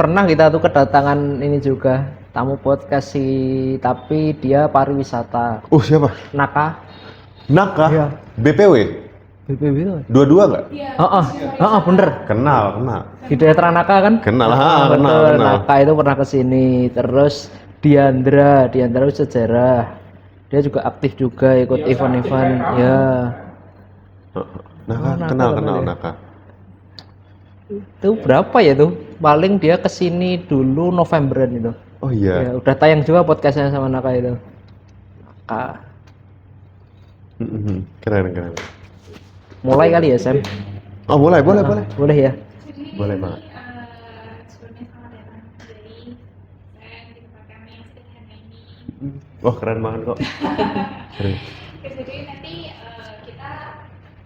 pernah kita tuh kedatangan ini juga tamu podcast sih, tapi dia pariwisata. Siapa? Naka. Naka? Iya. BPW? BPW itu. Dua-dua nggak? Bener. Kenal. Hidayat Ranaka kan? Kenal. Betul. Naka itu pernah kesini. Terus Diandra itu sejarah. Dia juga aktif juga ikut event-event. Ya. Naka, kenal Naka. Itu berapa ya tuh? Paling dia kesini dulu Novemberan itu. Oh iya. Ya, udah tayang juga podcastnya sama Naka itu. Naka. Keren. Mulai kali ya Sam? Oh boleh. Boleh ya? Boleh banget. Sebelumnya selamat datang dari saya di tempat kami yang sederhana ini. Wah keren banget kok. Keren. Oke, jadi nanti kita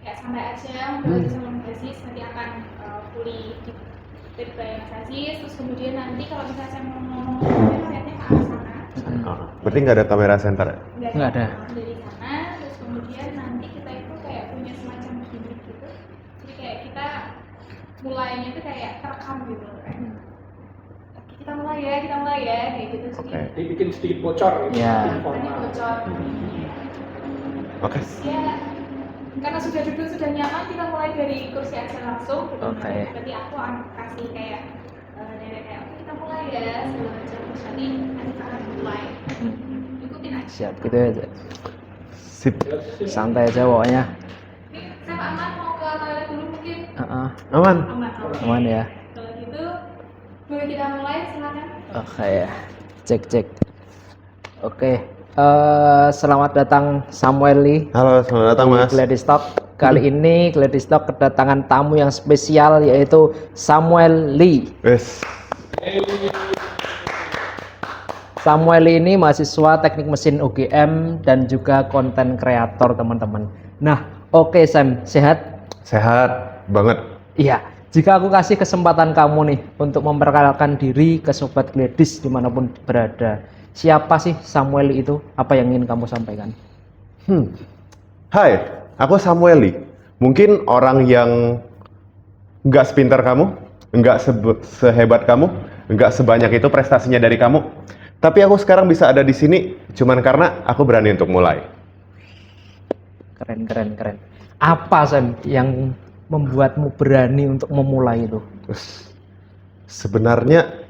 kayak santai aja ngobrol sama Mas Aziz, nanti akan fully dictate by Mas Aziz, terus kemudian nanti kalau misalnya saya mau ngomong lihatnya ke arah sana. Berarti nggak ada kamera center ya? Nggak ada. Dari sana, terus kemudian nanti kita itu kayak punya semacam gimmick gitu. Jadi kayak kita mulainya itu kayak terekam gitu kan. Oke, kita mulai ya kayak gitu. Jadi Oke. Dibikin sedikit bocor gitu, Ya. sedikit ini formal. bocor. Oke. Ya, karena sudah duduk sudah nyaman, kita mulai dari kursi aja langsung. Gitu. Oke. Nanti aku akan kasih kayak dari kayak oke kita mulai ya segala macam. Terus nanti akan mulai. Ikutin aja. Siap gitu ya. Sip. Santai aja pokoknya. Ini saya aman mau ke toilet dulu mungkin. Aman. Aman ya. Kalau gitu, boleh kita mulai silakan. Oke ya. Cek. Oke. Selamat datang Samuel Lee. Halo, selamat datang Mas. Gladys Talk. Kali ini Gladys Talk kedatangan tamu yang spesial yaitu Samuel Lee. Wes. Samuel Lee ini mahasiswa teknik mesin UGM dan juga konten kreator teman-teman. Nah, oke Sam, sehat? Sehat banget. Iya. Jika aku kasih kesempatan kamu nih untuk memperkenalkan diri ke Sobat Gladys dimanapun berada. Siapa sih Samuel Lee itu? Apa yang ingin kamu sampaikan? Hai, aku Samuel Lee. Mungkin orang yang nggak sepintar kamu, nggak sehebat kamu, nggak sebanyak itu prestasinya dari kamu. Tapi aku sekarang bisa ada di sini cuman karena aku berani untuk mulai. Keren. Apa Sam yang membuatmu berani untuk memulai itu? Terus sebenarnya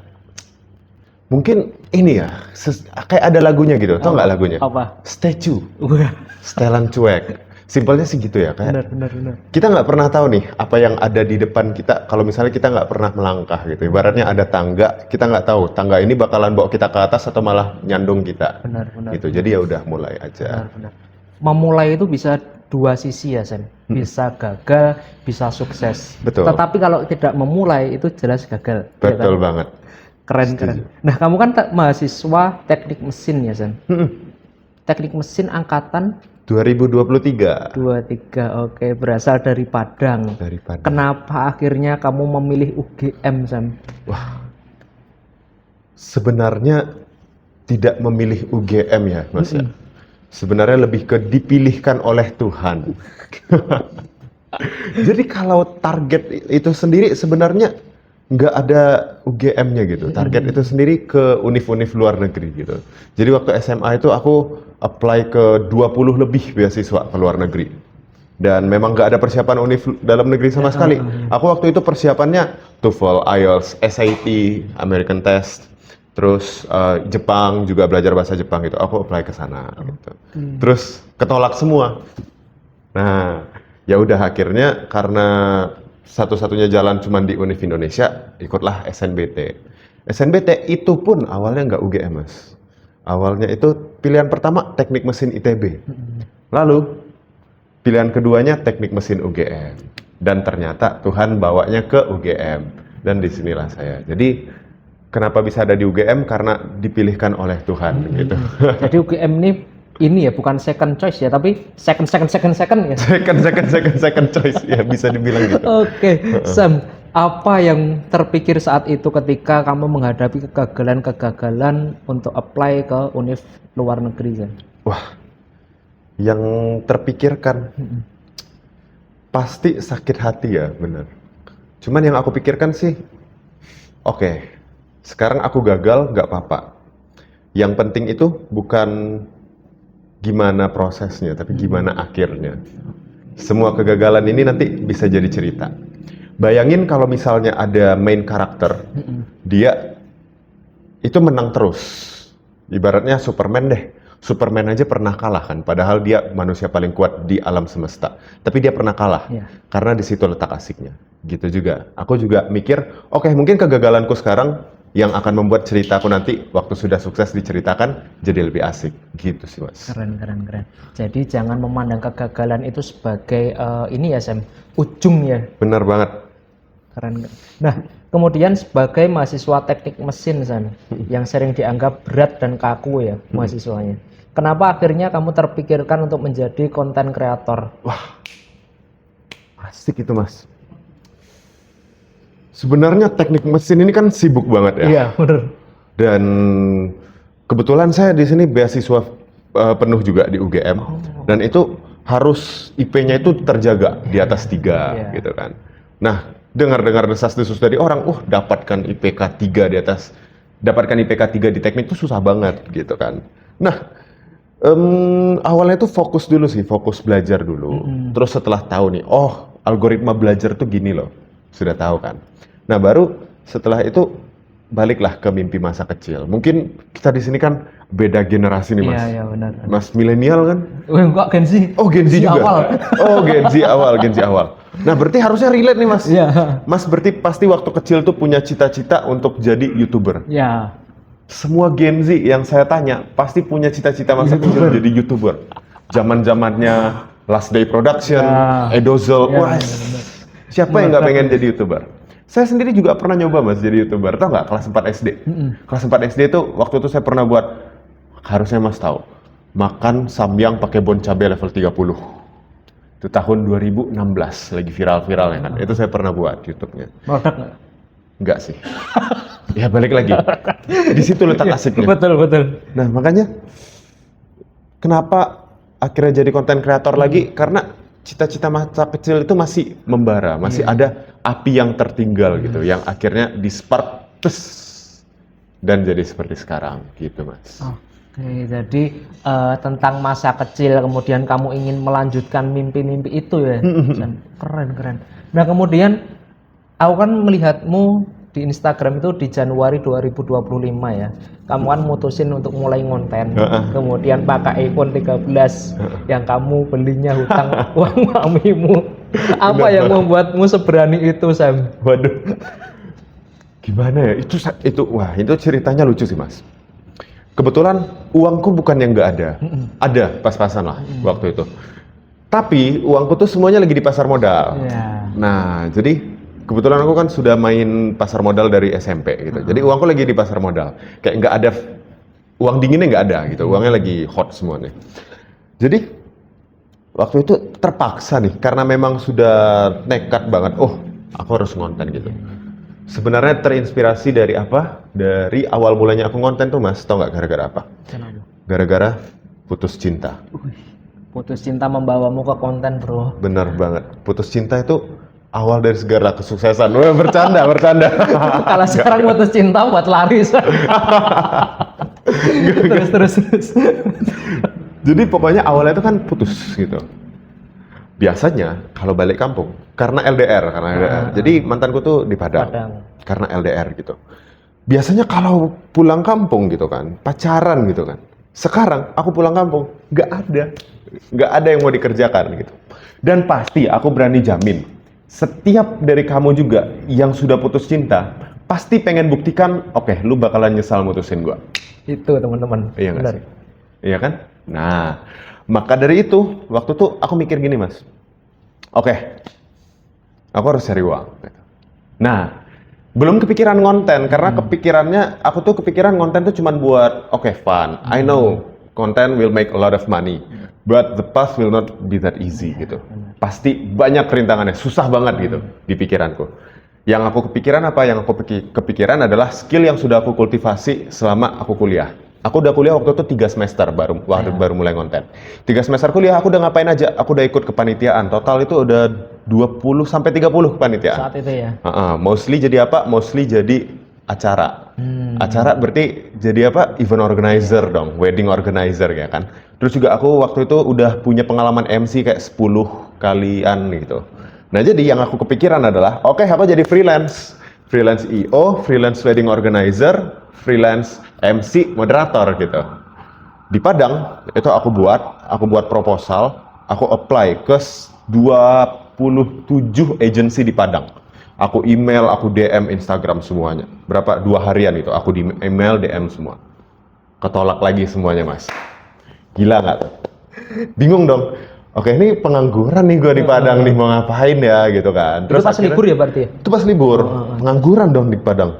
mungkin ini ya, kayak ada lagunya gitu, tau nggak lagunya? Apa? Statue, Wah, setelan cuek. Simpelnya sih gitu ya, kayak benar. kita nggak pernah tahu nih apa yang ada di depan kita kalau misalnya kita nggak pernah melangkah gitu. Ibaratnya ada tangga, kita nggak tahu tangga ini bakalan bawa kita ke atas atau malah nyandung kita. Benar. Gitu. Jadi ya udah mulai aja. Benar. Memulai itu bisa dua sisi ya Sam. Bisa gagal, bisa sukses. Betul. Tetapi kalau tidak memulai itu jelas gagal. Ya kan? Betul banget. Keren. Nah, kamu kan mahasiswa teknik mesin ya Sam. Teknik mesin angkatan 2023. 23. Oke, berasal dari Padang. Dari Padang. Kenapa akhirnya kamu memilih UGM Sam? Wah, sebenarnya tidak memilih UGM ya Mas ya. Sebenarnya lebih ke dipilihkan oleh Tuhan. Jadi kalau target itu sendiri sebenarnya nggak ada UGM-nya gitu. Target itu sendiri ke univ-univ luar negeri gitu. Jadi waktu SMA itu aku apply ke 20 lebih beasiswa ke luar negeri. Dan memang nggak ada persiapan univ dalam negeri sama sekali. Aku waktu itu persiapannya TOEFL, IELTS, SAT, American Test, terus Jepang juga belajar bahasa Jepang gitu. Aku apply ke sana gitu. Terus ketolak semua. Nah, ya udah akhirnya karena satu-satunya jalan cuma di Univ Indonesia, ikutlah SNBT. SNBT itu pun awalnya nggak UGM Mas. Awalnya itu pilihan pertama teknik mesin ITB. Lalu pilihan keduanya teknik mesin UGM. Dan ternyata Tuhan bawanya ke UGM. Dan disinilah saya. Jadi kenapa bisa ada di UGM? Karena dipilihkan oleh Tuhan gitu. Jadi UGM ini ya bukan second choice ya, tapi second ya. Second choice ya bisa dibilang gitu. Oke, Sam, apa yang terpikir saat itu ketika kamu menghadapi kegagalan untuk apply ke univ luar negeri kan? Wah, yang terpikirkan pasti sakit hati ya, benar. Cuman yang aku pikirkan sih, oke, Sekarang aku gagal, nggak apa-apa. Yang penting itu bukan gimana prosesnya, tapi gimana akhirnya. Semua kegagalan ini nanti bisa jadi cerita. Bayangin kalau misalnya ada main karakter, dia itu menang terus. Ibaratnya Superman deh. Superman aja pernah kalah kan, padahal dia manusia paling kuat di alam semesta. Tapi dia pernah kalah, karena di situ letak asiknya. Gitu juga. Aku juga mikir, oke, mungkin kegagalanku sekarang yang akan membuat ceritaku nanti waktu sudah sukses diceritakan jadi lebih asik. Gitu sih, Mas. Keren. Jadi jangan memandang kegagalan itu sebagai ini ya Sam, ujung ya. Benar banget. Keren. Nah, kemudian sebagai mahasiswa teknik mesin Sam, yang sering dianggap berat dan kaku ya mahasiswanya. Kenapa akhirnya kamu terpikirkan untuk menjadi konten kreator? Wah, asik itu, Mas. Sebenarnya teknik mesin ini kan sibuk banget ya. Iya, benar. Dan kebetulan saya di sini beasiswa penuh juga di UGM. Dan itu harus IP-nya itu terjaga di atas 3 gitu kan. Nah, dengar-dengar desas-desus dari orang, dapatkan IPK 3 di atas, dapatkan IPK 3 di teknik itu susah banget gitu kan. Nah, awalnya itu fokus dulu sih, fokus belajar dulu. Terus setelah tahu nih, algoritma belajar tuh gini loh, sudah tahu kan. Nah, baru setelah itu baliklah ke mimpi masa kecil. Mungkin kita di sini kan beda generasi nih, Mas. Iya, benar. Mas milenial kan? Enggak, Gen Z. Oh, Gen Z juga. Awal. Oh, Gen Z awal. Nah, berarti harusnya relate nih, Mas. Iya. Mas berarti pasti waktu kecil tuh punya cita-cita untuk jadi YouTuber. Ya. Semua Gen Z yang saya tanya pasti punya cita-cita masa kecil jadi YouTuber. Zaman-zamannya Last Day Production, Edozel, siapa yang nggak pengen jadi YouTuber? Saya sendiri juga pernah nyoba, Mas, jadi YouTuber. Tahu nggak, kelas 4 SD? Kelas 4 SD itu waktu itu saya pernah buat, harusnya Mas tahu, makan samyang pakai bon cabai level 30. Itu tahun 2016, lagi viral-viralnya kan. Itu saya pernah buat YouTube-nya. Meledak nggak? Enggak sih. Ya balik lagi. Di situ letak asiknya. Betul. Nah, makanya kenapa akhirnya jadi konten kreator lagi? Karena cita-cita masa kecil itu masih membara, masih ada api yang tertinggal gitu, yang akhirnya di-spark dan jadi seperti sekarang gitu, Mas. Oke, jadi tentang masa kecil kemudian kamu ingin melanjutkan mimpi-mimpi itu ya. Keren. Nah, kemudian aku kan melihatmu di Instagram itu di Januari 2025 ya. Kamu kan mutusin untuk mulai ngonten. Kemudian pakai iPhone 13 yang kamu belinya hutang uang mamimu. Apa yang membuatmu seberani itu, Sam? Waduh. Gimana ya? Itu ceritanya lucu sih, Mas. Kebetulan uangku bukan yang nggak ada. Ada pas-pasan lah waktu itu. Tapi uangku tuh semuanya lagi di pasar modal. Nah, jadi kebetulan aku kan sudah main pasar modal dari SMP gitu. Jadi uangku lagi di pasar modal. Kayak nggak ada, uang dinginnya nggak ada gitu. Uangnya lagi hot semuanya. Jadi waktu itu terpaksa nih, karena memang sudah nekat banget. Aku harus ngonten gitu. Sebenarnya terinspirasi dari apa? Dari awal mulanya aku ngonten tuh, Mas. Tau nggak gara-gara apa? Gara-gara putus cinta. Putus cinta membawamu ke konten, bro. Bener banget. Putus cinta itu awal dari segala kesuksesan. Bercanda. Kalau sekarang putus cinta buat laris. terus. Jadi pokoknya awalnya itu kan putus gitu. Biasanya kalau balik kampung, karena LDR. Jadi mantanku tuh di Padang. Karena LDR gitu. Biasanya kalau pulang kampung gitu kan, pacaran gitu kan. Sekarang aku pulang kampung, nggak ada yang mau dikerjakan gitu. Dan pasti aku berani jamin, setiap dari kamu juga yang sudah putus cinta, pasti pengen buktikan, oke, lu bakalan nyesal mutusin gua. Itu teman-teman. Iya nggak sih? Iya kan? Nah, maka dari itu, waktu itu aku mikir gini, Mas. Oke, aku harus cari uang. Nah, belum kepikiran ngonten, karena aku tuh kepikiran ngonten tuh cuman buat, fun. I know, content will make a lot of money, but the path will not be that easy gitu. Pasti banyak rintangannya, susah banget gitu di pikiranku. Yang aku kepikiran apa? Yang aku kepikiran adalah skill yang sudah aku kultivasi selama aku kuliah. Aku udah kuliah waktu itu 3 semester baru mulai konten. 3 semester kuliah aku udah ngapain aja? Aku udah ikut kepanitiaan. Total itu udah 20 sampai 30 kepanitiaan. Saat itu ya. Mostly jadi apa? Mostly jadi acara. Acara berarti jadi apa? Event organizer dong, wedding organizer ya kan. Terus juga aku waktu itu udah punya pengalaman MC kayak 10 kalian gitu. Nah jadi yang aku kepikiran adalah, oke, aku jadi freelance EO, freelance wedding organizer, freelance MC, moderator gitu. Di Padang itu aku buat proposal, aku apply ke 27 agensi di Padang. Aku email, aku DM Instagram semuanya. Berapa? 2 harian itu aku di email, DM semua. Ketolak lagi semuanya, Mas. Gila nggak tuh? Bingung dong. Oke, ini pengangguran nih gue di Padang nih, mau ngapain ya gitu kan. Terus pas akhirnya- libur ya berarti ya? Itu pas libur, pengangguran dong di Padang.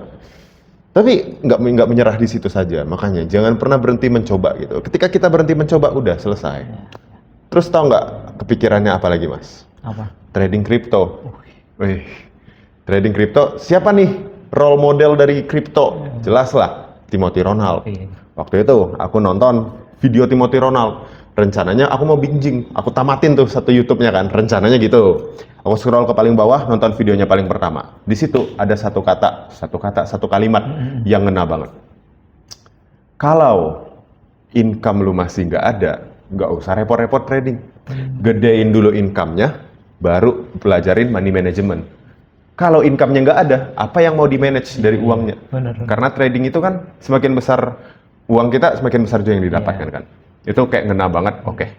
Tapi nggak menyerah di situ saja, makanya jangan pernah berhenti mencoba gitu. Ketika kita berhenti mencoba, udah selesai. Terus tahu nggak kepikirannya apa lagi, Mas? Apa? Trading kripto. Wih, trading kripto. Siapa nih role model dari kripto? Jelas lah, Timothy Ronald. Oke. Waktu itu aku nonton video Timothy Ronald. Rencananya aku mau binjing, aku tamatin tuh satu YouTube-nya kan. Rencananya gitu. Aku scroll ke paling bawah, nonton videonya paling pertama. Di situ ada satu kalimat yang ngena banget. Kalau income lu masih nggak ada, nggak usah repot-repot trading. Gedein dulu income-nya, baru pelajarin money management. Kalau income-nya nggak ada, apa yang mau di-manage dari uangnya? Benar. Karena trading itu kan semakin besar uang kita, semakin besar juga yang didapatkan kan. Itu kayak ngena banget. Oke.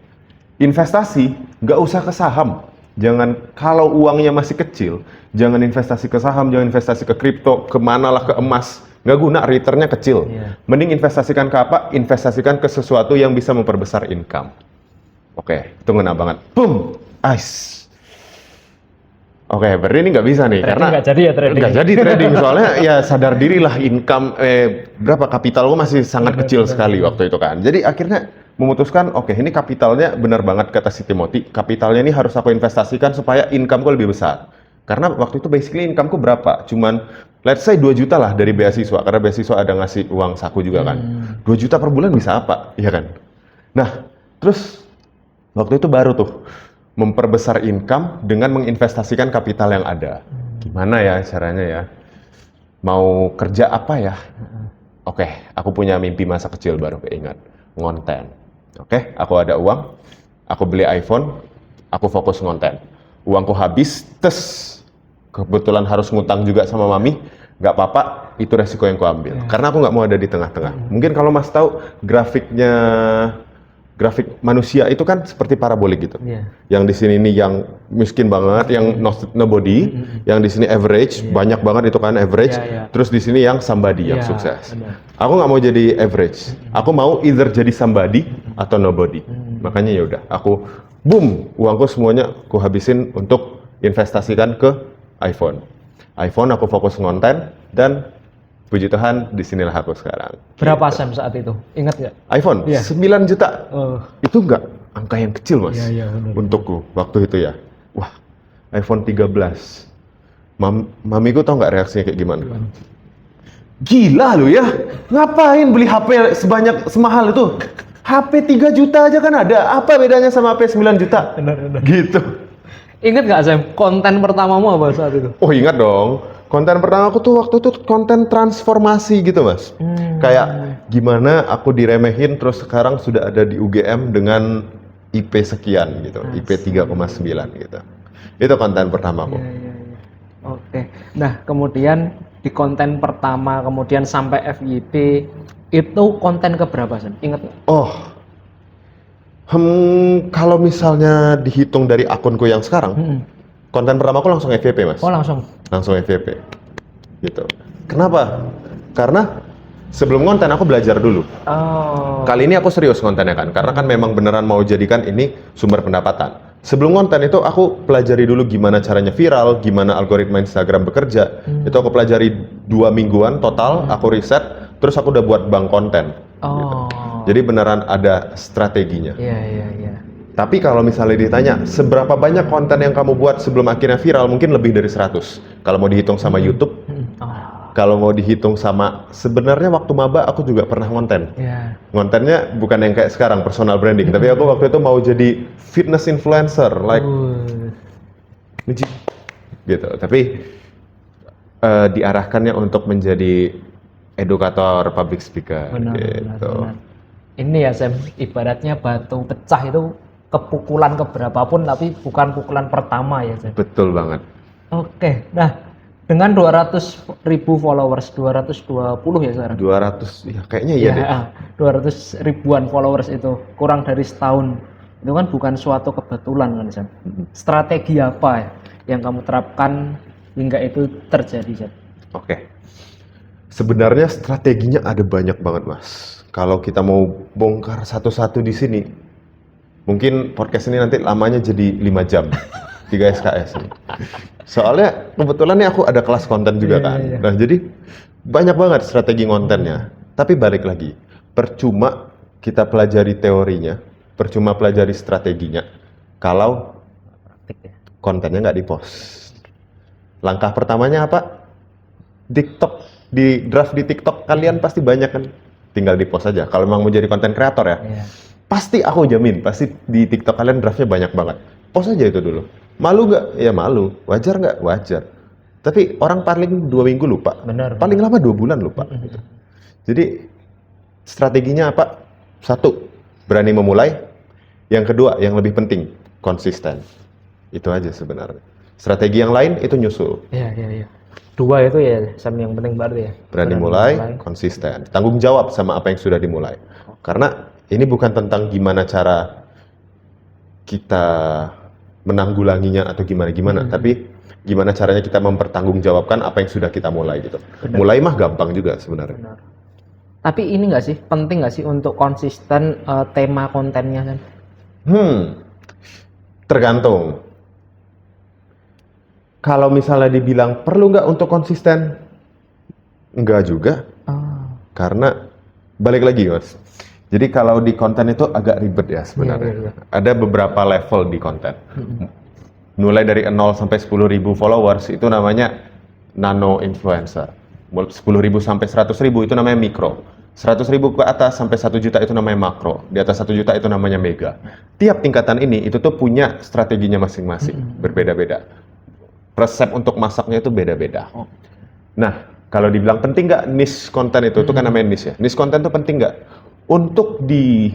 Investasi, nggak usah ke saham. Jangan, kalau uangnya masih kecil, jangan investasi ke saham, jangan investasi ke kripto, kemana lah, ke emas. Nggak guna, returnnya kecil. Mending investasikan ke apa? Investasikan ke sesuatu yang bisa memperbesar income. Oke, itu ngena banget. Boom! Ice. Oke, berarti ini nggak bisa nih, Trading karena nggak jadi ya trading. nggak jadi trading, soalnya ya sadar dirilah income, berapa kapital gue masih sangat kecil sekali waktu itu kan. Jadi akhirnya memutuskan, oke, ini kapitalnya benar banget kata si Timothy, kapitalnya ini harus aku investasikan supaya income gue lebih besar. Karena waktu itu basically income ku berapa? Cuman, let's say 2 juta lah dari beasiswa, karena beasiswa ada ngasih uang saku juga kan. 2 juta per bulan bisa apa? Iya kan? Nah, terus waktu itu baru tuh memperbesar income dengan menginvestasikan kapital yang ada. Gimana ya caranya ya? Mau kerja apa ya? Oke, aku punya mimpi masa kecil baru keingat. Ngonten. Oke, aku ada uang, aku beli iPhone, aku fokus ngonten. Uangku habis, kebetulan harus ngutang juga sama mami, nggak apa-apa, itu resiko yang ku ambil. Karena aku nggak mau ada di tengah-tengah. Mungkin kalau Mas tahu grafik manusia itu kan seperti parabolik gitu. Yang di sini nih yang miskin banget, yang nobody, yang di sini average, banyak banget itu kan average. Terus di sini yang somebody, yang sukses. Aku nggak mau jadi average. Aku mau either jadi somebody atau nobody. Makanya ya udah, aku boom, uangku semuanya aku habisin untuk investasikan ke iPhone. iPhone aku fokus ngonten dan puji Tuhan, disinilah aku sekarang. Berapa Sam saat itu? Ingat nggak? iPhone, 9 juta. Itu nggak angka yang kecil, Mas. benar. Untukku, waktu itu ya. Wah, iPhone 13. Mamiku tau nggak reaksinya kayak gimana? Gila lu ya, ngapain beli HP semahal itu? HP 3 juta aja kan ada, apa bedanya sama HP 9 juta? Benar. Gitu. Ingat nggak Sam, konten pertamamu apa saat itu? Oh ingat dong, konten pertama aku tuh waktu itu konten transformasi gitu Mas. Kayak gimana aku diremehin terus sekarang sudah ada di UGM dengan IP sekian gitu, IP 3,9 gitu. Itu konten pertamaku. Oke, nah kemudian di konten pertama, kemudian sampai FYP, itu konten keberapa Sam? Ingat nggak? Oh, kalau misalnya dihitung dari akunku yang sekarang, konten pertamaku langsung FYP Mas. Oh langsung? Langsung FYP gitu. Kenapa? Karena sebelum konten aku belajar dulu. Kali ini aku serius kontennya kan, karena kan memang beneran mau jadikan ini sumber pendapatan. Sebelum konten itu aku pelajari dulu gimana caranya viral, gimana algoritma Instagram bekerja. Itu aku pelajari 2 mingguan total, aku riset, terus aku udah buat bank konten. Gitu. Jadi beneran ada strateginya. Iya. Tapi kalau misalnya ditanya, seberapa banyak konten yang kamu buat sebelum akhirnya viral, mungkin lebih dari 100. Kalau mau dihitung sama YouTube, kalau mau dihitung sama, sebenarnya waktu maba aku juga pernah ngonten. Ngontennya bukan yang kayak sekarang, personal branding. Tapi aku waktu itu mau jadi fitness influencer, like, gitu. Tapi diarahkannya untuk menjadi edukator public speaker gitu. Benar. Ini ya Sam, ibaratnya batu pecah itu kepukulan keberapapun tapi bukan pukulan pertama ya Sam. Betul banget. Oke, nah dengan 200.000 followers, 220 ya sekarang? 200, ya kayaknya iya deh. 200 ribuan followers itu kurang dari setahun. Itu kan bukan suatu kebetulan kan Sam. Strategi apa ya yang kamu terapkan hingga itu terjadi Sam? Oke. Sebenarnya strateginya ada banyak banget Mas. Kalau kita mau bongkar satu-satu di sini, mungkin podcast ini nanti lamanya jadi 5 jam. 3 SKS nih. Soalnya kebetulan nih aku ada kelas konten juga kan. Iya. Nah jadi banyak banget strategi kontennya. Tapi balik lagi, percuma kita pelajari teorinya, percuma pelajari strateginya, kalau kontennya nggak di-post. Langkah pertamanya apa? TikTok, di draft di TikTok kalian pasti banyak kan. Tinggal di-post aja. Kalau memang mau jadi konten kreator ya, pasti aku jamin, pasti di TikTok kalian draftnya banyak banget. Post aja itu dulu. Malu nggak? Ya malu. Wajar nggak? Wajar. Tapi orang paling 2 minggu lupa. Benar. Paling lama 2 bulan lupa. Gitu. Jadi strateginya apa? 1, berani memulai. Yang kedua, yang lebih penting, konsisten. Itu aja sebenarnya. Strategi yang lain itu nyusul. Iya. 2 itu ya Sam yang penting berarti ya. Berani mulai, konsisten. Tanggung jawab sama apa yang sudah dimulai. Karena ini bukan tentang gimana cara kita menanggulanginya atau gimana-gimana, tapi gimana caranya kita mempertanggungjawabkan apa yang sudah kita mulai gitu. Mulai mah gampang juga sebenarnya. Benar. Tapi ini nggak sih, penting nggak sih untuk konsisten tema kontennya kan? Tergantung. Kalau misalnya dibilang perlu nggak untuk konsisten, nggak juga. Karena balik lagi Mas. Jadi kalau di konten itu agak ribet ya sebenarnya. Iya. Ada beberapa level di konten. Mulai dari 0 sampai 10.000 followers itu namanya nano influencer. 10.000 sampai 100.000 itu namanya mikro. 100.000 ke atas sampai 1 juta itu namanya makro. Di atas 1 juta itu namanya mega. Tiap tingkatan ini itu tuh punya strateginya masing-masing, berbeda-beda. Resep untuk masaknya itu beda-beda. Nah, kalau dibilang penting nggak niche konten itu kan namanya niche ya. Niche konten itu penting nggak? Untuk di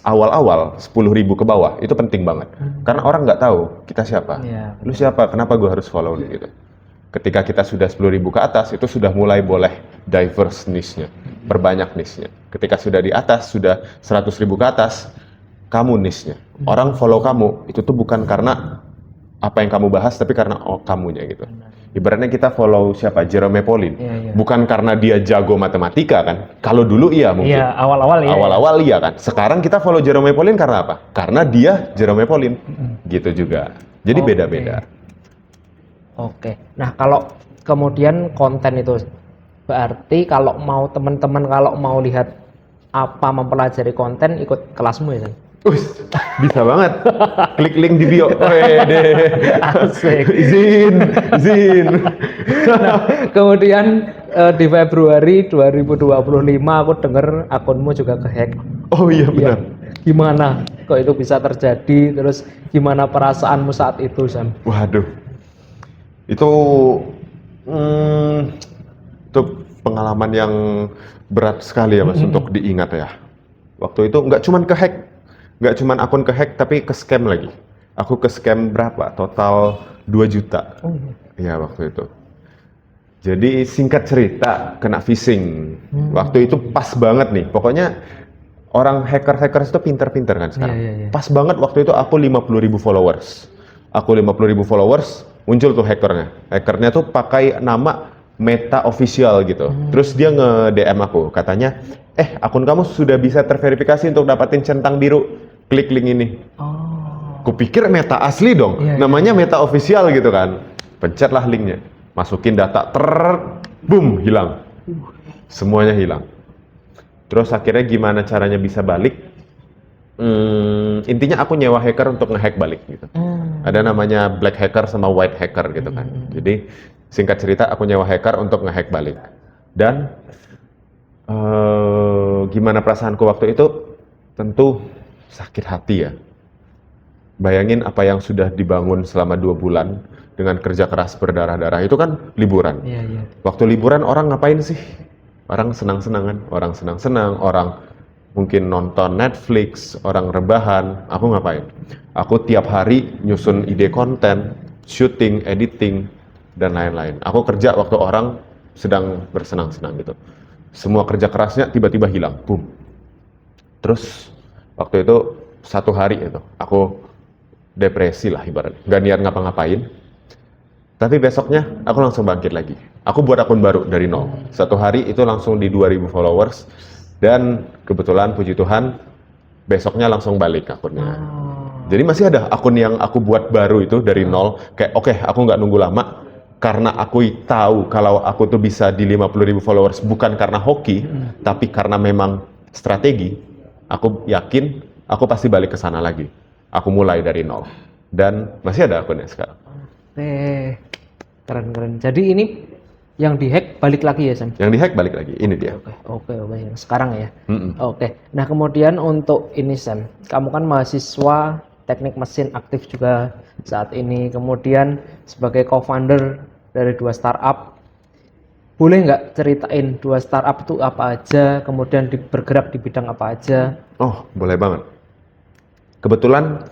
awal-awal 10.000 ke bawah itu penting banget. Karena orang nggak tahu kita siapa. Iya, Lu siapa? Kenapa gue harus follow lu gitu. Ketika kita sudah 10.000 ke atas itu sudah mulai boleh diverse niche-nya, perbanyak niche-nya. Ketika sudah di atas, sudah 100.000 ke atas, kamu niche-nya. Orang follow kamu itu tuh bukan karena apa yang kamu bahas, tapi karena kamunya gitu. Ibaratnya kita follow siapa? Jerome Pauline. Iya. Bukan karena dia jago matematika kan. Kalau dulu iya mungkin. Iya, awal-awal ya. Awal-awal iya kan. Sekarang kita follow Jerome Pauline karena apa? Karena dia Jerome Pauline. Gitu juga. Jadi Oke. beda-beda. Oke. Nah, kalau kemudian konten itu berarti kalau mau teman-teman kalau mau lihat apa mempelajari konten ikut kelasmu ya, San? Bisa banget. Klik link di bio. Wede. Asik. Izin. Nah, kemudian di Februari 2025 aku dengar akunmu juga kehack. Oh iya benar. Gimana kok itu bisa terjadi? Terus gimana perasaanmu saat itu, Sam? Waduh. Itu pengalaman yang berat sekali ya Mas untuk diingat ya. Waktu itu nggak cuman kehack, nggak cuman akun kehack tapi ke scam lagi. Aku ke scam berapa? Total 2 juta. Oh iya. Ya waktu itu. Jadi singkat cerita kena phishing. Waktu itu pas banget nih. Pokoknya orang hacker-hackers itu pinter-pinter kan sekarang. Iya. Pas banget waktu itu aku 50.000 followers. Aku 50.000 followers, muncul tuh hackernya. Hackernya tuh pakai nama Meta Official gitu. Terus dia nge-DM aku, katanya, akun kamu sudah bisa terverifikasi untuk dapatin centang biru. Klik link ini. Kupikir Meta asli dong. Iya, Namanya Meta Official gitu kan. Pencetlah linknya. Masukin data, boom, hilang. Semuanya hilang. Terus akhirnya gimana caranya bisa balik? Intinya aku nyewa hacker untuk ngehack balik gitu. Ada namanya black hacker sama white hacker gitu kan. Jadi singkat cerita aku nyewa hacker untuk ngehack balik. Dan gimana perasaanku waktu itu? Tentu sakit hati ya. Bayangin apa yang sudah dibangun selama 2 bulan dengan kerja keras berdarah-darah, itu kan liburan. Iya, iya. Waktu liburan orang ngapain sih? Orang senang-senangan, orang senang-senang, orang mungkin nonton Netflix, orang rebahan. Aku ngapain? Aku tiap hari nyusun ide konten, shooting, editing, dan lain-lain. Aku kerja waktu orang sedang bersenang-senang gitu. Semua kerja kerasnya tiba-tiba hilang, boom. Terus waktu itu 1 hari itu, aku depresi lah ibaratnya, nggak niat ngapa-ngapain. Tapi besoknya aku langsung bangkit lagi. Aku buat akun baru dari nol. 1 hari itu langsung di 2000 followers. Dan kebetulan puji Tuhan, besoknya langsung balik akunnya. Jadi masih ada akun yang aku buat baru itu dari nol. Kayak oke, aku nggak nunggu lama. Karena aku tahu kalau aku tuh bisa di 50.000 followers bukan karena hoki, tapi karena memang strategi. Aku yakin aku pasti balik ke sana lagi. Aku mulai dari nol. Dan masih ada akunnya sekarang. Keren. Jadi ini yang dihack balik lagi ya, Sam? Yang dihack balik lagi, ini dia. Oke. Yang sekarang ya. Oke. Nah kemudian untuk ini, Sam, kamu kan mahasiswa teknik mesin aktif juga saat ini. Kemudian sebagai co-founder dari 2 startup, boleh nggak ceritain 2 startup itu apa aja? Kemudian bergerak di bidang apa aja? Oh, boleh banget. Kebetulan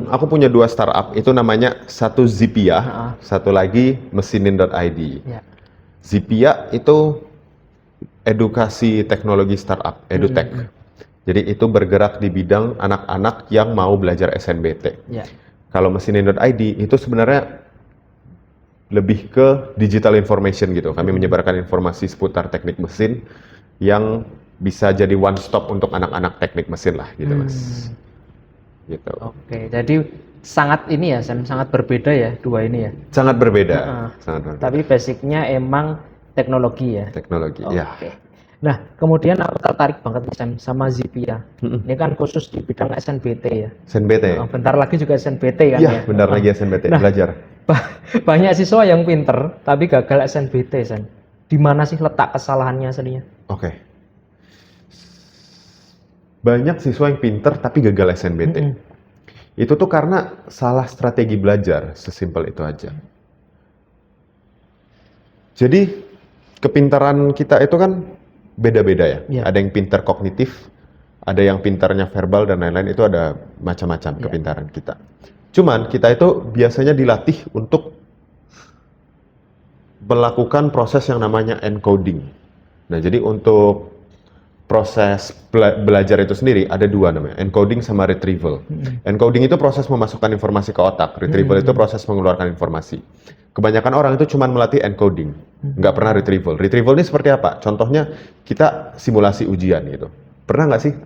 aku punya 2 startup, itu namanya satu Zipia, satu lagi Mesinin.id. Ya. Zipia itu edukasi teknologi startup, edutech. Jadi itu bergerak di bidang anak-anak yang mau belajar SNBT. Ya. Kalau Mesinin.id itu sebenarnya lebih ke digital information gitu. Kami menyebarkan informasi seputar teknik mesin yang bisa jadi one stop untuk anak-anak teknik mesin lah gitu, Mas. Gitu. Oke, jadi sangat ini ya, Sam, sangat berbeda ya 2 ini ya. Sangat berbeda. Sangat berbeda. Tapi basicnya emang teknologi ya. Teknologi, Oke. ya. Nah, kemudian aku tertarik banget nih, Sam, sama Zipia. Ini kan khusus di bidang SNBT ya. SNBT. Bentar lagi juga SNBT kan ya. Iya, bentar lagi SNBT belajar. Banyak siswa yang pinter tapi gagal SNBT, Sam. Di mana sih letak kesalahannya sebenarnya? Oke. Banyak siswa yang pinter tapi gagal SNBT. Itu tuh karena salah strategi belajar, sesimpel itu aja. Jadi kepintaran kita itu kan beda-beda ya. Ada yang pinter kognitif, ada yang pintarnya verbal dan lain-lain, itu ada macam-macam kepintaran kita. Cuman kita itu biasanya dilatih untuk melakukan proses yang namanya encoding. Nah, jadi untuk proses belajar itu sendiri ada 2 namanya, encoding sama retrieval. Encoding itu proses memasukkan informasi ke otak, retrieval itu proses mengeluarkan informasi. Kebanyakan orang itu cuma melatih encoding, nggak pernah retrieval. Retrieval ini seperti apa? Contohnya kita simulasi ujian gitu. Pernah nggak sih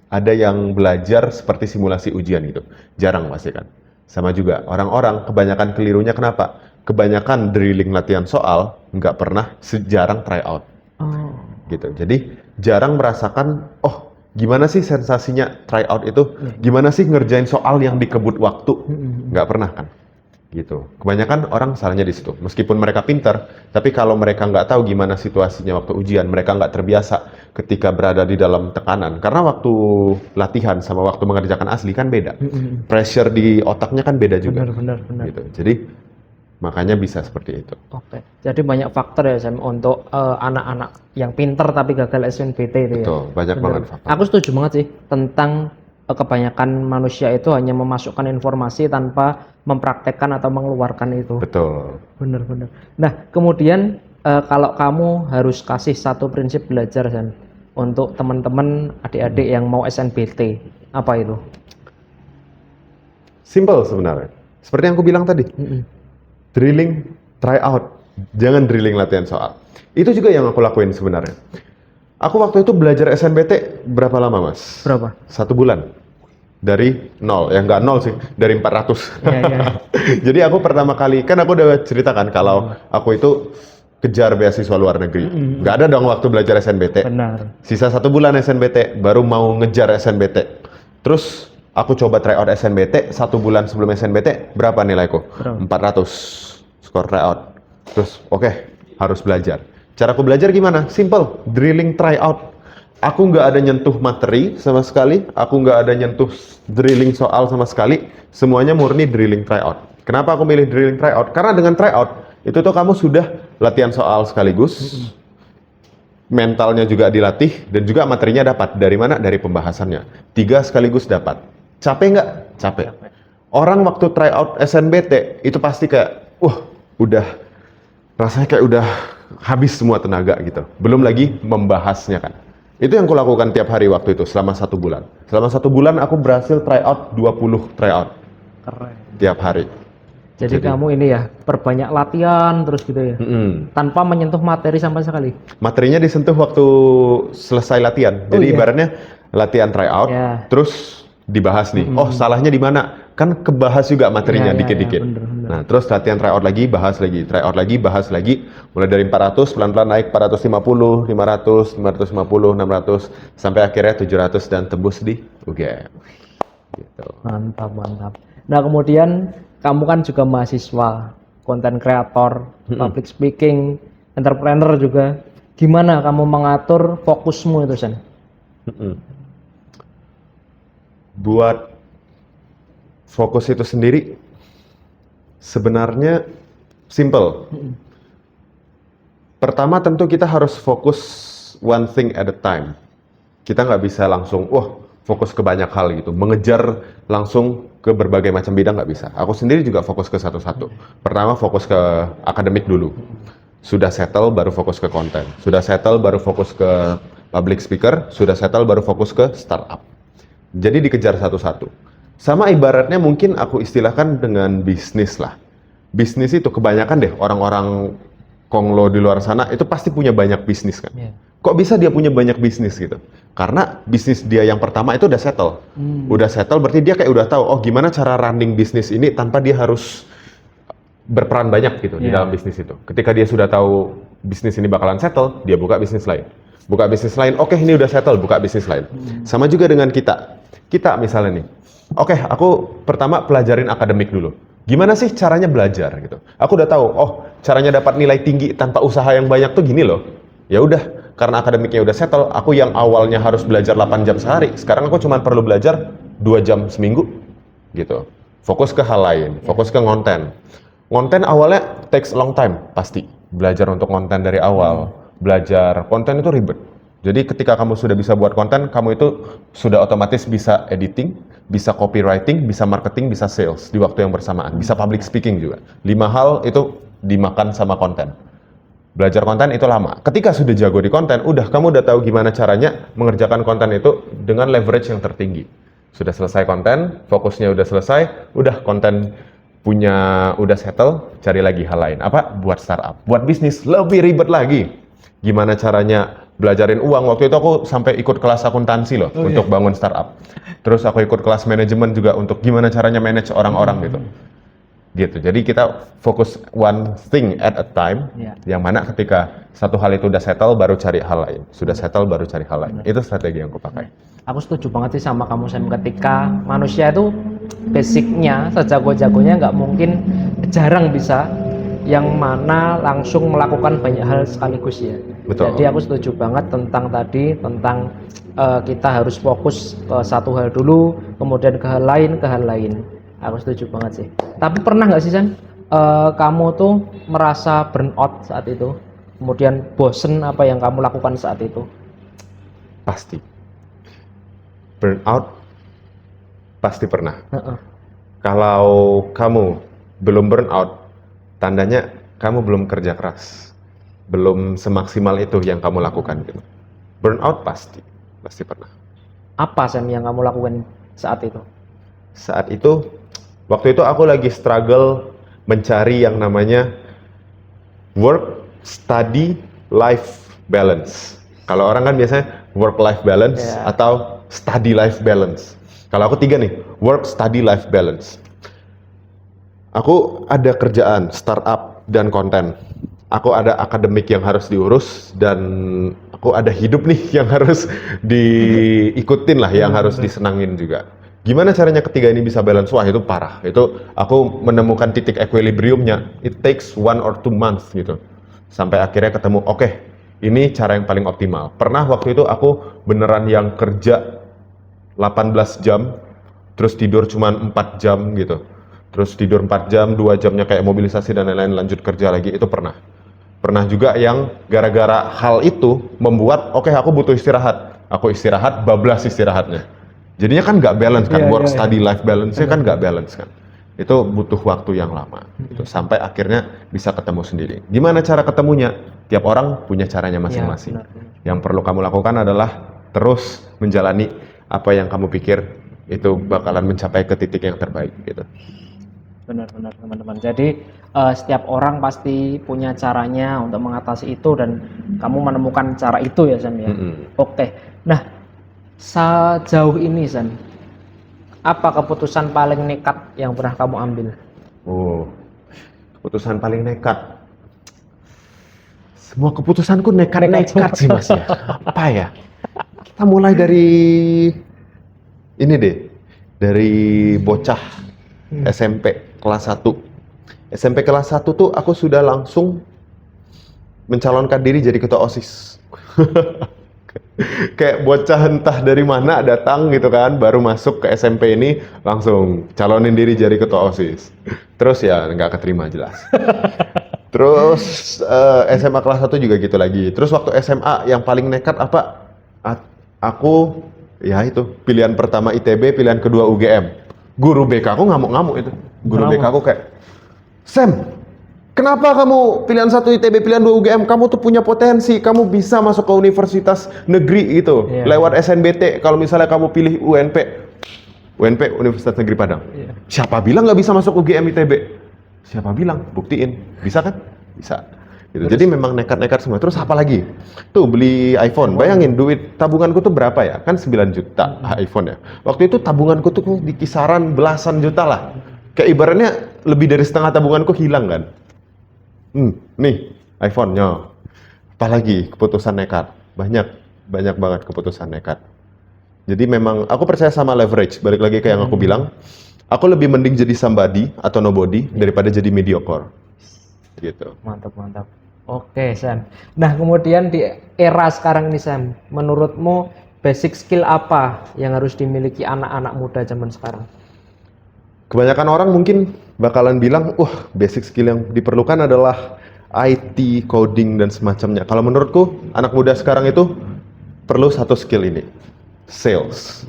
ada yang belajar seperti simulasi ujian gitu? Jarang pasti kan. Sama juga orang-orang kebanyakan kelirunya kenapa? Kebanyakan drilling latihan soal nggak pernah jarang try out. Gitu. Jadi jarang merasakan, oh gimana sih sensasinya try out itu? Gimana sih ngerjain soal yang dikebut waktu? Nggak pernah kan? Gitu. Kebanyakan orang salahnya di situ. Meskipun mereka pintar, tapi kalau mereka nggak tahu gimana situasinya waktu ujian, mereka nggak terbiasa ketika berada di dalam tekanan. Karena waktu latihan sama waktu mengerjakan asli kan beda. Pressure di otaknya kan beda juga. Benar. Gitu. Jadi makanya bisa seperti itu. Oke. Jadi banyak faktor ya, Sam, untuk anak-anak yang pintar tapi gagal SNBT itu ya. Betul, banyak banget faktor. Aku setuju banget sih tentang kebanyakan manusia itu hanya memasukkan informasi tanpa mempraktekkan atau mengeluarkan itu. Betul. Bener. Nah, kemudian kalau kamu harus kasih satu prinsip belajar, Sam, untuk teman-teman adik-adik yang mau SNBT, apa itu? Simple sebenarnya. Seperti yang aku bilang tadi. Drilling, try out. Jangan drilling latihan soal. Itu juga yang aku lakuin sebenarnya. Aku waktu itu belajar SNBT berapa lama, Mas? Berapa? 1 bulan. Dari 0, ya nggak 0 sih, dari 400. Ya. Jadi aku pertama kali, kan aku udah ceritakan kalau aku itu kejar beasiswa luar negeri. Nggak ada dong waktu belajar SNBT. Benar. Sisa 1 bulan SNBT, baru mau ngejar SNBT. Terus aku coba try out SNBT, 1 bulan sebelum SNBT, berapa nilaiku? 400 skor try out. Terus oke, harus belajar. Cara aku belajar gimana? Simple, drilling try out. Aku nggak ada nyentuh materi sama sekali, aku nggak ada nyentuh drilling soal sama sekali, semuanya murni drilling tryout. Kenapa aku milih drilling tryout? Karena dengan tryout, itu tuh kamu sudah latihan soal sekaligus, mentalnya juga dilatih, dan juga materinya dapat. Dari mana? Dari pembahasannya. 3 sekaligus dapat. Capek nggak? Capek. Orang waktu tryout SNBT, itu pasti kayak, udah, rasanya kayak udah habis semua tenaga gitu. Belum lagi membahasnya kan. Itu yang kulakukan tiap hari waktu itu selama 1 bulan. Selama 1 bulan aku berhasil tryout 20 tryout. Keren. Tiap hari. Jadi kamu ini ya perbanyak latihan terus gitu ya, tanpa menyentuh materi sama sekali. Materinya disentuh waktu selesai latihan. Jadi ibaratnya latihan tryout, terus dibahas nih. Oh salahnya di mana? Kan kebahas juga materinya dikit-dikit. Nah terus latihan tryout lagi, bahas lagi, tryout lagi, bahas lagi. Mulai dari 400 pelan-pelan naik 450, 500, 550, 600, sampai akhirnya 700 dan tembus di UGM. Gitu. Mantap, mantap. Nah kemudian kamu kan juga mahasiswa, konten kreator, public speaking, entrepreneur juga. Gimana kamu mengatur fokusmu itu, Sen? Buat fokus itu sendiri sebenarnya simple. Pertama tentu kita harus fokus one thing at a time. Kita nggak bisa langsung, fokus ke banyak hal gitu, mengejar langsung ke berbagai macam bidang nggak bisa. Aku sendiri juga fokus ke satu-satu. Pertama fokus ke akademik dulu. Sudah settle baru fokus ke konten. Sudah settle baru fokus ke public speaker. Sudah settle baru fokus ke startup. Jadi dikejar satu-satu. Sama ibaratnya mungkin aku istilahkan dengan bisnis lah. Bisnis itu kebanyakan deh orang-orang konglo di luar sana itu pasti punya banyak bisnis kan. Kok bisa dia punya banyak bisnis gitu? Karena bisnis dia yang pertama itu udah settle. Udah settle berarti dia kayak udah tahu, gimana cara running bisnis ini tanpa dia harus berperan banyak gitu di dalam bisnis itu. Ketika dia sudah tahu bisnis ini bakalan settle, dia buka bisnis lain. Buka bisnis lain, oke ini udah settle, buka bisnis lain. Sama juga dengan kita. Kita misalnya nih, aku pertama pelajarin akademik dulu. Gimana sih caranya belajar gitu? Aku udah tahu, caranya dapat nilai tinggi tanpa usaha yang banyak tuh gini loh. Ya udah. Karena akademiknya udah settle, aku yang awalnya harus belajar 8 jam sehari, sekarang aku cuma perlu belajar 2 jam seminggu, gitu. Fokus ke hal lain, fokus ke konten. Konten awalnya takes a long time, pasti. Belajar untuk konten dari awal, belajar konten itu ribet. Jadi ketika kamu sudah bisa buat konten, kamu itu sudah otomatis bisa editing, bisa copywriting, bisa marketing, bisa sales di waktu yang bersamaan, bisa public speaking juga. 5 hal itu dimakan sama konten. Belajar konten itu lama. Ketika sudah jago di konten, kamu udah tahu gimana caranya mengerjakan konten itu dengan leverage yang tertinggi. Sudah selesai konten, fokusnya udah selesai, konten udah settle, cari lagi hal lain. Apa? Buat startup, buat bisnis, lebih ribet lagi. Gimana caranya belajarin uang? Waktu itu aku sampai ikut kelas akuntansi loh untuk bangun startup. Terus aku ikut kelas manajemen juga untuk gimana caranya manage orang-orang gitu. Jadi kita fokus one thing at a time, yang mana ketika satu hal itu udah settle baru cari hal lain, sudah settle baru cari hal lain. Itu strategi yang aku pakai. Aku setuju banget sih sama kamu, Sam. Ketika manusia itu basicnya sejago-jagonya nggak mungkin, jarang bisa yang mana langsung melakukan banyak hal sekaligus ya. Betul. Jadi aku setuju banget tentang kita harus fokus ke satu hal dulu, kemudian ke hal lain. Aku setuju banget sih. Tapi pernah nggak sih, San, kamu tuh merasa burnout saat itu? Kemudian bosen apa yang kamu lakukan saat itu? Pasti. Burnout pasti pernah. Kalau kamu belum burnout, tandanya kamu belum kerja keras. Belum semaksimal itu yang kamu lakukan gitu. Burnout pasti pernah. Apa, Sam, yang kamu lakukan saat itu? Saat itu, waktu itu aku lagi struggle mencari yang namanya work, study, life balance. Kalau orang kan biasanya work life balance atau study life balance. Kalau aku 3 nih, work, study, life balance. Aku ada kerjaan, startup, dan konten. Aku ada akademik yang harus diurus, dan aku ada hidup nih yang harus diikutin lah, yang harus disenangin juga. Gimana caranya ketiga ini bisa balance? Wah, itu parah. Itu aku menemukan titik equilibriumnya. It takes 1 or 2 months gitu. Sampai akhirnya ketemu, ini cara yang paling optimal. Pernah waktu itu aku beneran yang kerja 18 jam, terus tidur cuma 4 jam gitu. Terus tidur 4 jam, 2 jamnya kayak mobilisasi dan lain-lain, lanjut kerja lagi, itu pernah. Pernah juga yang gara-gara hal itu membuat, oke, aku butuh istirahat. Aku istirahat, bablas istirahatnya. Jadinya kan nggak balance kan, work study life balance-nya kan nggak balance kan. Itu butuh waktu yang lama gitu, sampai akhirnya bisa ketemu sendiri. Gimana cara ketemunya? Tiap orang punya caranya masing-masing. Yang perlu kamu lakukan adalah terus menjalani apa yang kamu pikir itu bakalan mencapai ke titik yang terbaik gitu. Benar-benar teman-teman. Jadi setiap orang pasti punya caranya untuk mengatasi itu dan kamu menemukan cara itu ya San ya. Oke. Nah, sejauh ini San, apa keputusan paling nekat yang pernah kamu ambil? Oh, keputusan paling nekat. Semua keputusanku nekat sih Mas ya. Apa ya? Kita mulai dari ini deh. Dari bocah SMP kelas 1. SMP kelas 1 tuh aku sudah langsung mencalonkan diri jadi ketua OSIS. Kayak bocah entah dari mana datang gitu kan, baru masuk ke SMP ini langsung calonin diri jadi ketua OSIS. Terus ya nggak keterima jelas. Terus SMA kelas 1 juga gitu lagi. Terus waktu SMA yang paling nekat apa? Aku ya itu pilihan pertama ITB, pilihan kedua UGM. Guru BK aku ngamuk-ngamuk itu. Guru BK aku kayak, Sam, kenapa kamu pilihan 1 ITB, pilihan 2 UGM? Kamu tuh punya potensi, kamu bisa masuk ke universitas negeri gitu, lewat SNBT. Kalau misalnya kamu pilih UNP Universitas Negeri Padang. Siapa bilang nggak bisa masuk UGM ITB? Siapa bilang? Buktiin. Bisa kan? Bisa. Gitu. Jadi memang nekat-nekat semua. Terus apa lagi? Tuh beli iPhone. Bayangin duit tabunganku tuh berapa ya? Kan 9 juta iPhone ya. Waktu itu tabunganku tuh di kisaran belasan juta lah. Kayak ibaratnya lebih dari setengah tabunganku hilang kan. Nih iPhone-nya. Apalagi keputusan nekat. Banyak banget keputusan nekat. Jadi memang aku percaya sama leverage. Balik lagi ke yang aku bilang. Aku lebih mending jadi somebody atau nobody daripada jadi mediocre. Gitu. Mantap. Oke, Sam. Nah, kemudian di era sekarang ini, Sam, menurutmu basic skill apa yang harus dimiliki anak-anak muda zaman sekarang? Kebanyakan orang mungkin bakalan bilang, basic skill yang diperlukan adalah IT, coding, dan semacamnya. Kalau menurutku, anak muda sekarang itu perlu satu skill ini, sales.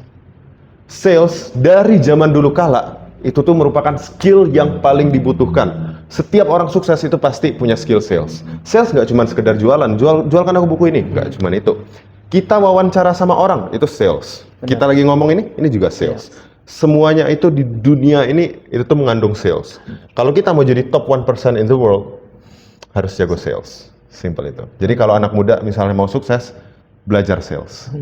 Sales dari zaman dulu kala, itu tuh merupakan skill yang paling dibutuhkan. Setiap orang sukses itu pasti punya skill sales. Sales nggak cuma sekedar jualkan aku buku ini, nggak cuma itu. Kita wawancara sama orang, itu sales. Kita lagi ngomong ini juga sales. Semuanya itu di dunia ini, itu tuh mengandung sales. Kalau kita mau jadi top 1% in the world, harus jago sales. Simple itu. Jadi kalau anak muda misalnya mau sukses, belajar sales.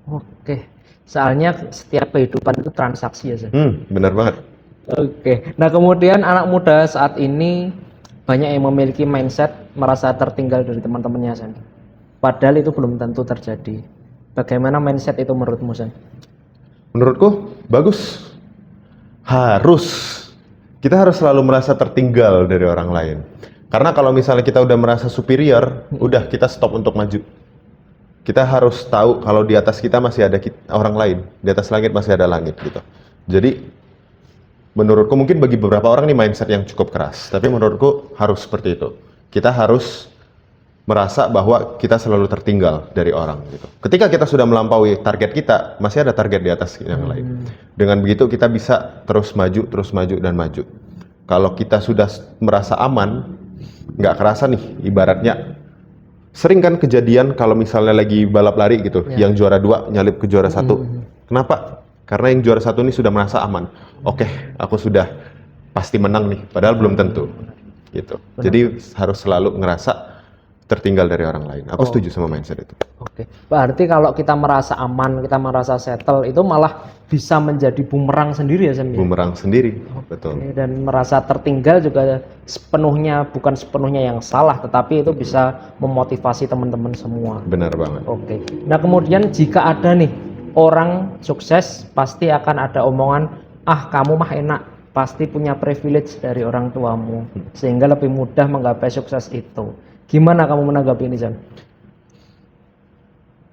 Oke. Soalnya setiap kehidupan itu transaksi ya, Sam. Benar banget. Oke. Nah, kemudian anak muda saat ini banyak yang memiliki mindset merasa tertinggal dari teman-temannya, Sam. Padahal itu belum tentu terjadi. Bagaimana mindset itu menurutmu, Sam? Menurutku bagus. Kita harus selalu merasa tertinggal dari orang lain. Karena kalau misalnya kita udah merasa superior, udah kita stop untuk maju. Kita harus tahu kalau di atas kita masih ada orang lain, di atas langit masih ada langit gitu. Jadi menurutku mungkin bagi beberapa orang ini mindset yang cukup keras, tapi menurutku harus seperti itu. Kita harus merasa bahwa kita selalu tertinggal dari orang gitu. Ketika kita sudah melampaui target kita, masih ada target di atas yang lain. Dengan begitu kita bisa terus maju dan maju. Kalau kita sudah merasa aman, nggak kerasa nih ibaratnya. Sering kan kejadian kalau misalnya lagi balap lari gitu, yang juara 2 nyalip ke juara 1. Kenapa? Karena yang juara 1 ini sudah merasa aman. Oke, aku sudah pasti menang nih, padahal belum tentu. Gitu. Jadi harus selalu ngerasa tertinggal dari orang lain. Aku setuju sama mindset itu. Oke. Berarti kalau kita merasa aman, kita merasa settle, itu malah bisa menjadi bumerang sendiri ya, Sam? Bumerang sendiri, betul. Dan merasa tertinggal juga bukan sepenuhnya yang salah, tetapi itu bisa memotivasi teman-teman semua. Benar banget. Oke. Nah, kemudian jika ada nih orang sukses, pasti akan ada omongan, kamu mah enak, pasti punya privilege dari orang tuamu, sehingga lebih mudah menggapai sukses itu. Gimana kamu menanggapi ini, Sam?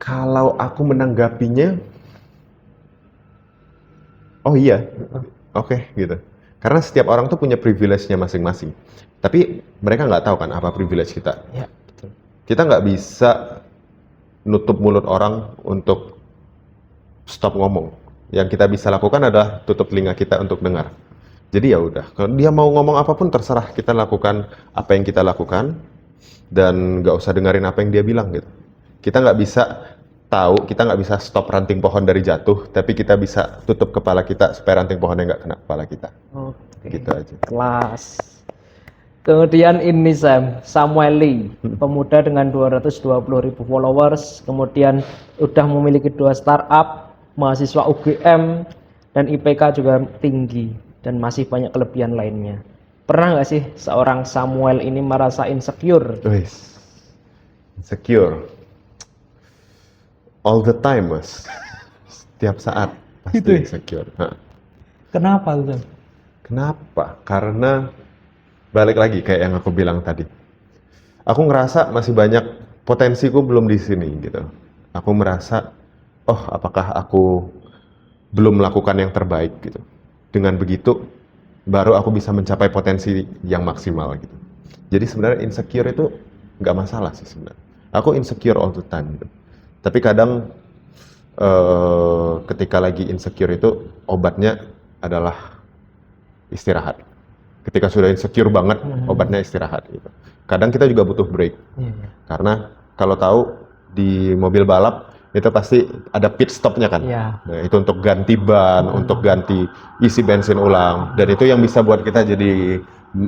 Kalau aku menanggapinya, oh iya, oke gitu. Karena setiap orang tuh punya privilege-nya masing-masing. Tapi mereka nggak tahu kan apa privilege kita. Ya, betul. Kita nggak bisa nutup mulut orang untuk stop ngomong. Yang kita bisa lakukan adalah tutup telinga kita untuk dengar. Jadi ya udah, kalau dia mau ngomong apapun terserah, kita lakukan apa yang kita lakukan dan nggak usah dengerin apa yang dia bilang gitu. Kita nggak bisa tahu, kita nggak bisa stop ranting pohon dari jatuh, tapi kita bisa tutup kepala kita supaya ranting pohonnya nggak kena kepala kita. Oke. Gitu aja. Kelas. Kemudian ini Samuel Lee, pemuda dengan 220.000 followers, kemudian udah memiliki 2 startup, mahasiswa UGM, dan IPK juga tinggi, dan masih banyak kelebihan lainnya. Pernah nggak sih seorang Samuel ini merasa insecure? Wis. Insecure. All the time, Mas. Setiap saat pasti Gitu ya? insecure. Nah, Kenapa tuh? kenapa? Karena balik lagi kayak yang aku bilang tadi. Aku ngerasa masih banyak potensiku belum di sini gitu. Aku merasa, oh apakah aku belum melakukan yang terbaik gitu. Dengan begitu, baru aku bisa mencapai potensi yang maksimal gitu. Jadi sebenarnya insecure itu nggak masalah sih sebenarnya. Aku insecure all the time gitu. Tapi kadang ketika lagi insecure itu obatnya adalah istirahat. Ketika sudah insecure banget, obatnya istirahat gitu. Kadang kita juga butuh break. Karena kalau tahu di mobil balap itu pasti ada pit stopnya kan. Iya. Nah, itu untuk ganti ban, untuk ganti isi bensin ulang, dan itu yang bisa buat kita jadi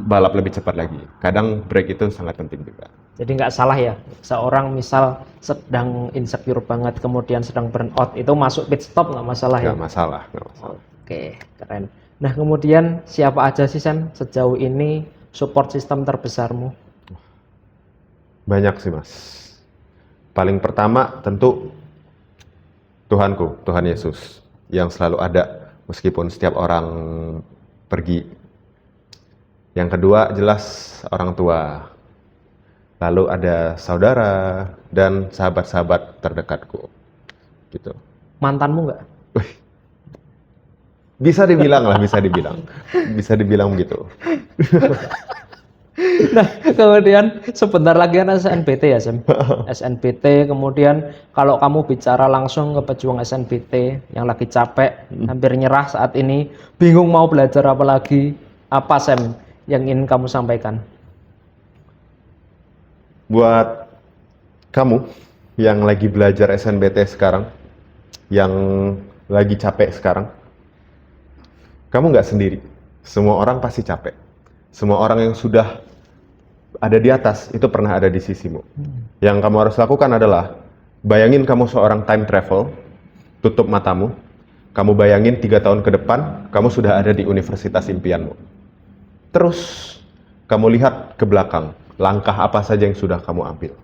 balap lebih cepat lagi. Kadang break itu sangat penting juga. Jadi nggak salah ya, seorang misal sedang insecure banget, kemudian sedang burn out, itu masuk pit stop nggak masalah ya? Nggak masalah, nggak masalah. Oke, keren. Nah kemudian siapa aja sih Sam sejauh ini support system terbesarmu? Banyak sih Mas. Paling pertama tentu Tuhanku, Tuhan Yesus yang selalu ada meskipun setiap orang pergi. Yang kedua jelas orang tua. Lalu ada saudara dan sahabat-sahabat terdekatku. Gitu. Mantanmu nggak? Wih. Bisa dibilang lah, bisa dibilang. Bisa dibilang begitu. Nah kemudian sebentar lagi kan SNBT ya Sam? SNBT, kemudian kalau kamu bicara langsung ke pejuang SNBT yang lagi capek, hampir nyerah saat ini, bingung mau belajar apa lagi, apa Sam yang ingin kamu sampaikan? Buat kamu yang lagi belajar SNBT sekarang, yang lagi capek sekarang, kamu nggak sendiri. Semua orang pasti capek. Semua orang yang sudah ada di atas itu pernah ada di sisimu. Yang kamu harus lakukan adalah bayangin kamu seorang time travel, tutup matamu, kamu bayangin 3 tahun ke depan, kamu sudah ada di universitas impianmu. Terus kamu lihat ke belakang, langkah apa saja yang sudah kamu ambil.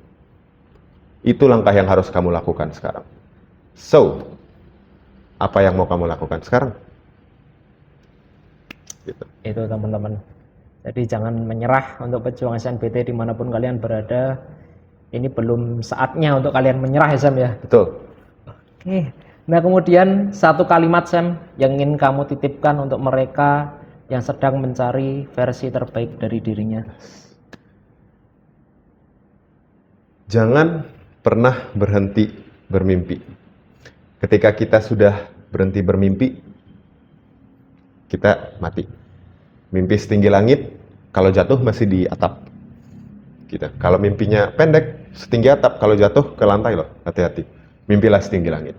Itu langkah yang harus kamu lakukan sekarang. So, apa yang mau kamu lakukan sekarang? Gitu. Itu teman-teman. Jadi jangan menyerah untuk pejuang SNBT dimanapun kalian berada. Ini belum saatnya untuk kalian menyerah ya Sam ya. Betul. Oke. Nah kemudian satu kalimat Sam yang ingin kamu titipkan untuk mereka yang sedang mencari versi terbaik dari dirinya. Jangan pernah berhenti bermimpi. Ketika kita sudah berhenti bermimpi, kita mati. Mimpi setinggi langit, kalau jatuh masih di atap. Gitu. Kalau mimpinya pendek, setinggi atap, kalau jatuh ke lantai loh, hati-hati. Mimpilah setinggi langit.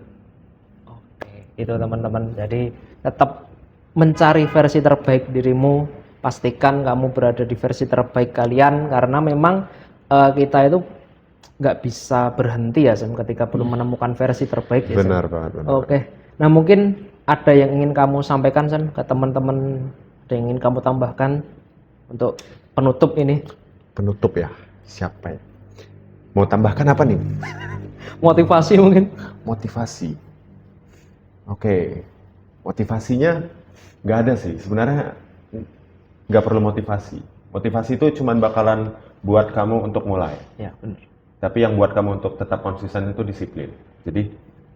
Oke, itu teman-teman. Jadi tetap mencari versi terbaik dirimu. Pastikan kamu berada di versi terbaik kalian, karena memang kita itu nggak bisa berhenti ya Sam ketika belum menemukan versi terbaik ya Sam. Benar banget. Benar. Oke. Nah mungkin ada yang ingin kamu sampaikan Sam ke teman-teman, ada yang ingin kamu tambahkan untuk penutup ini? Penutup ya, siapa ya? Mau tambahkan apa nih? Motivasi mungkin? Motivasi. Oke, motivasinya nggak ada sih. Sebenarnya nggak perlu motivasi. Motivasi itu cuman bakalan buat kamu untuk mulai. Ya benar. Tapi yang buat kamu untuk tetap konsisten itu disiplin. Jadi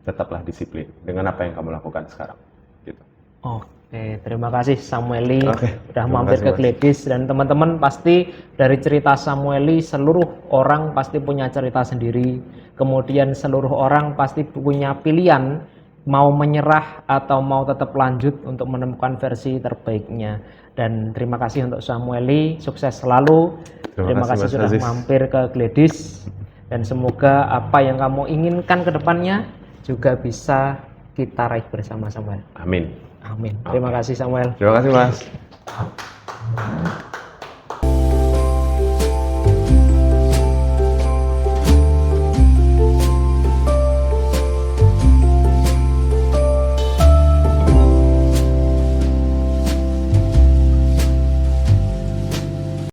tetaplah disiplin dengan apa yang kamu lakukan sekarang. Gitu. Oke, terima kasih Samueli Oke, udah terima mampir kasih, ke Mas. Gledis, dan teman-teman pasti dari cerita Samueli seluruh orang pasti punya cerita sendiri. Kemudian seluruh orang pasti punya pilihan mau menyerah atau mau tetap lanjut untuk menemukan versi terbaiknya. Dan terima kasih untuk Samueli, sukses selalu. Terima kasih Mas sudah Aziz. mampir ke Gledis, dan semoga apa yang kamu inginkan ke depannya juga bisa kita raih bersama-sama. Amin. Amin. Terima kasih Samuel. Terima kasih Mas.